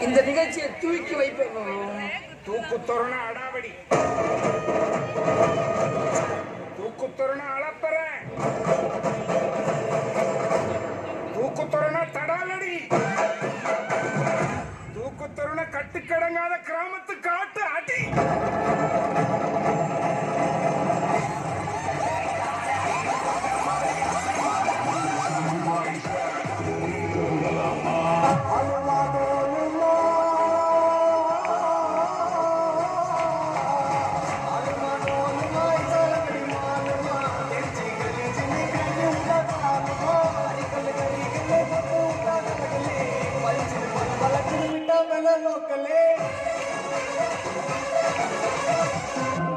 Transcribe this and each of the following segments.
இந்த நிகழ்ச்சியை தூக்கி வைப்போம். தூக்கு தோரண அடாவடி, தூக்கு தோரண அளப்பற, தூக்கு தோரண தடாலடி, தூக்கு தோரண கட்டுக்கடங்காத கிராமத்து காட்டு அடி.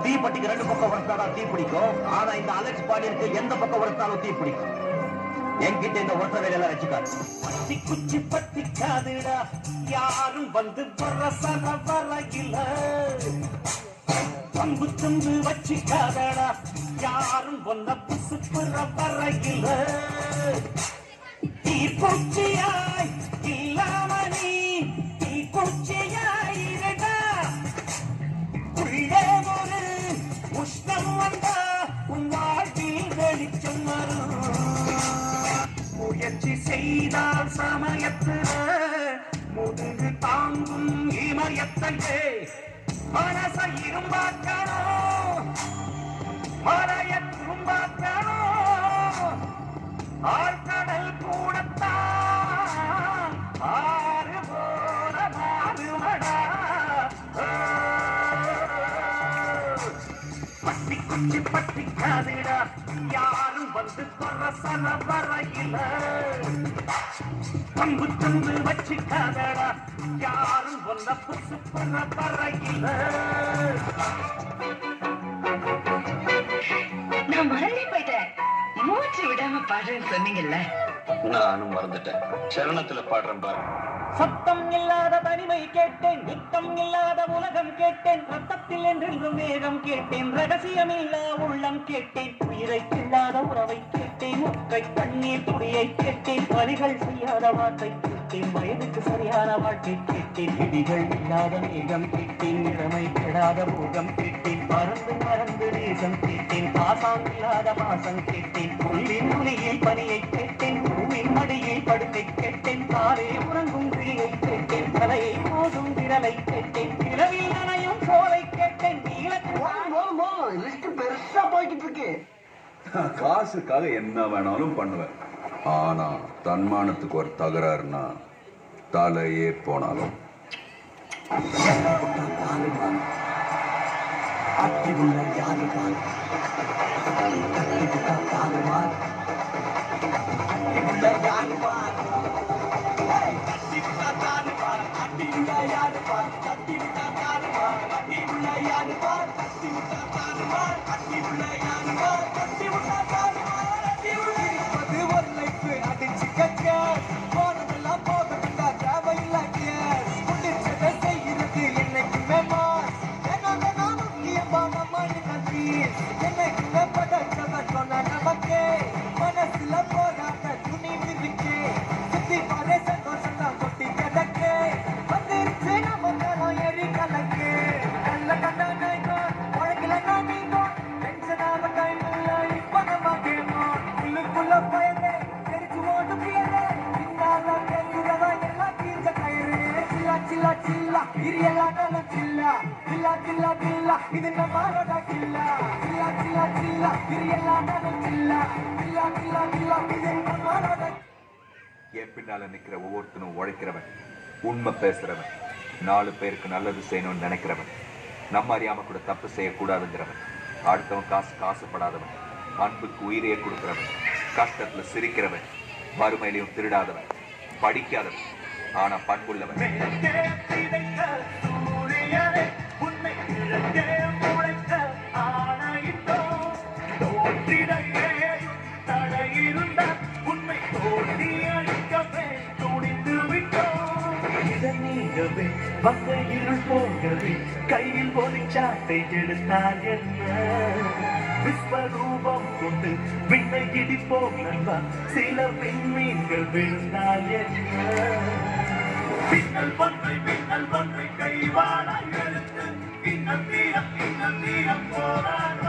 தீப்பட்டிக்கு ரெண்டு பக்கம் வரத்தாதான் தீ பிடிக்கும். ஆனா இந்த அலெக்ஸ் பாண்டியனுக்கு எந்த பக்கம் வரத்தாலும் தீ பிடிக்கும். என்கிட்ட இந்த ஒற்ற வேலையெல்லாம் வச்சுக்காது. பத்தி குச்சி பத்திக்காதுடா, யாரும் வந்து வரசர வரையில. பம்பு தும்பு வச்சுக்காதடா, யாரும் ஒன்ன புசுப்புற வரையில. தீப்பூச்சியாய் இல்லாம நீ தீப்பூச்சியாய் இருடா. உள்ளே ஒரு உஷ்ணம் வந்தா உன் வாழ்வில் வெளிச்சம் வரும். முயற்சி செய்தால் சமயத்துல முதுகு தாங்கும் இமயத்தையே. மனச இரும்பாக்கணும், மலைய தும்பாக்கணும். ஆழ்கடல் கூடத்தான் ஆறு போல மாறுமடா. பட்டி குச்சி பட்டிக்காதுடா, யாரும் வந்து பரசன வரையில. பம்பு தும்பு வச்சுக்காதடா, யாரும் ஒன்ன புசு பண்ண வரையில. நான் மறந்தே போயிட்டேன். மூச்சு விடாம பாடுறேன்னு சொன்னீங்கல்ல, நானும் மறந்துட்டேன். சரணத்துல பாடுறேன் பாரு. சத்தம் இல்லாத தனிமை கேட்டேன், நித்தம் இல்லாத உலகம் கேட்டேன். ரத்தத்தில் என்றென்றும் வேகம் கேட்டேன், ரகசியம் இல்லா உள்ளம் கேட்டேன். உயிரை இல்லாத உறவை கேட்டேன், ஒற்றை கண்ணீர் துடியை கேட்டேன். வழிகள் செய்யாத வார்த்தை கேட்டேன், வயதுக்கு சரியான வாழ்க்கை கேட்டேன். இடிகள் இல்லாத மேகம் கேட்டேன், இளமை கெடாத போகம் கேட்டேன். பறந்து மறந்து தேசம் கேட்டேன், பாசம் இல்லாத மாசம் கேட்டேன். புள்ளின் நுனியில் பனியை கேட்டேன், பூவின் மடியில் படுக்கை கேட்டேன். காலே உறங்கும் கிளியை கேட்டேன், தலையை மோதும் விரலை கேட்டேன். நிலவில் நனையும் சோலை கேட்டேன். பெருசா போய்கிட்டு இருக்கு. காசுக்காக என்ன வேணாலும் பண்ணுவேன். ஆனா தன்மானத்துக்கு ஒரு தகராறுனா தலையே போனாலும் என் பின்னால நிக்கிற ஒவ்வொருத்தனும் உழைக்கிறவன், உண்மை பேசுறவன், 4 பேருக்கு நல்லது செய்யணும்னு நினைக்கிறவன், நம்ம அறியாம கூட தப்பு செய்யக்கூடாதுங்கிறவன், அடுத்தவன் காசுப்படாதவன், அன்புக்கு உயிரையே கொடுக்கிறவன், கஷ்டத்துல சிரிக்கிறவன், வறுமையிலையும் திருடாதவன், படிக்காதவன் ஆனா பண்புள்ளவன். கையில் ஒளிச்சாட்டை எடுத்தால் என்ன? விஸ்வரூபம் கொண்டு விண்ணை இடிப்போம் நண்பா, சில விண்மீன்கள் விழுந்தால் என்ன? கைவாழ எடுத்து இன்னும் தீரம் போராட